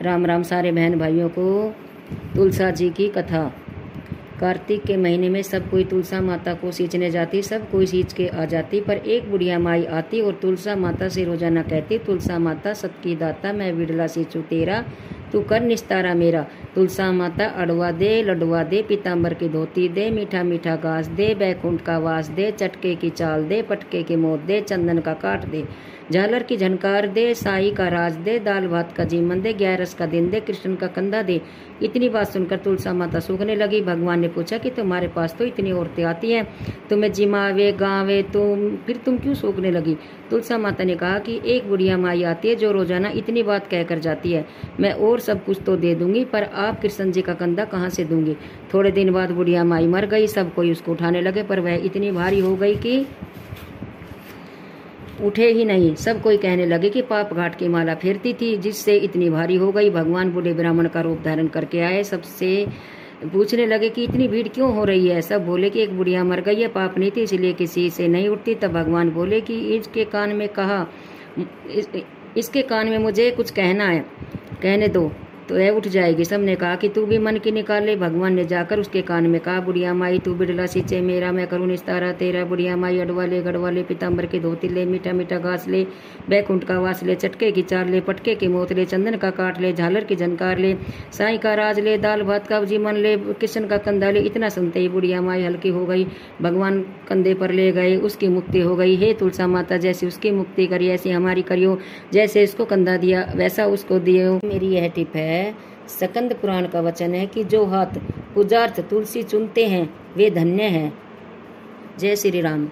राम राम सारे बहन भाइयों को। तुलसा जी की कथा। कार्तिक के महीने में सब कोई तुलसा माता को सींचने जाती, सब कोई सींच के आ जाती, पर एक बुढ़िया माई आती और तुलसा माता से रोजाना कहती, तुलसा माता सबकी दाता, मैं बिड़ला सींचू तेरा, तू कर निस्तारा मेरा। तुलसा माता अड़वा दे, लडवा दे, पीताम्बर की धोती दे, मीठा मीठा घास दे, बैकुंठ का वास दे, चटके की चाल दे, पटके की मोत दे, चंदन का काट दे, झालर की झनकार दे, साई का राज दे, दाल भात का जीवन दे, ग्यारस का दिन दे, कृष्ण का कंधा दे। इतनी बात सुनकर तुलसा माता सूखने लगी। भगवान ने पूछा कि तुम्हारे पास तो इतनी औरतें आती हैं, तुम्हें जिमावे गावे, फिर तुम क्यों सूखने लगी? तुलसा माता ने कहा कि एक बुढ़िया माई आती है जो रोजाना इतनी बात कहकर जाती है, मैं और सब कुछ तो दे दूंगी, पर आप कृष्ण जी का कंधा कहाँ से दूंगी? थोड़े दिन बाद बुढ़िया माई मर गई। सब कोई उसको उठाने लगे, पर वह इतनी भारी हो गई कि उठे ही नहीं। सब कोई कहने लगे कि पाप घाट की माला फेरती थी जिससे इतनी भारी हो गई। भगवान बूढ़े ब्राह्मण का रूप धारण करके आए, सबसे पूछने लगे कि इतनी भीड़ क्यों हो रही है? सब बोले कि एक बुढ़िया मर गई है, पाप नहीं थी इसलिए किसी से नहीं उठती। तब भगवान बोले कि इसके कान में मुझे कुछ कहना है, कहने दो तो यह उठ जाएगी। सबने कहा कि तू भी मन की निकाल ले। भगवान ने जाकर उसके कान में कहा, बुढ़िया माई तू बिड़ला सींचे मेरा, मैं करूँ निस्तारा तेरा। बुढ़िया माई अडवा ले, गड़वा ले, पीताम्बर की धोती ले, मीठा मीठा घास ले, बैकुंठ का वास ले, चटके की चार ले, पटके की मोत ले, चंदन का काट ले, झालर की झनकार ले, साई का राज ले, दाल भात का जीवन ले, कृष्ण का कंधा ले। इतना सुनते ही बुढ़िया माई हल्की हो गई। भगवान कंधे पर ले गए, उसकी मुक्ति हो गई। हे तुलसा माता, जैसे उसकी मुक्ति करी ऐसी हमारी करियो, जैसे इसको कंधा दिया वैसा उसको दियो। मेरी यह टिप है, स्कंद पुराण का वचन है कि जो हाथ पूजार्थ तुलसी चुनते हैं वे धन्य हैं। जय श्री राम।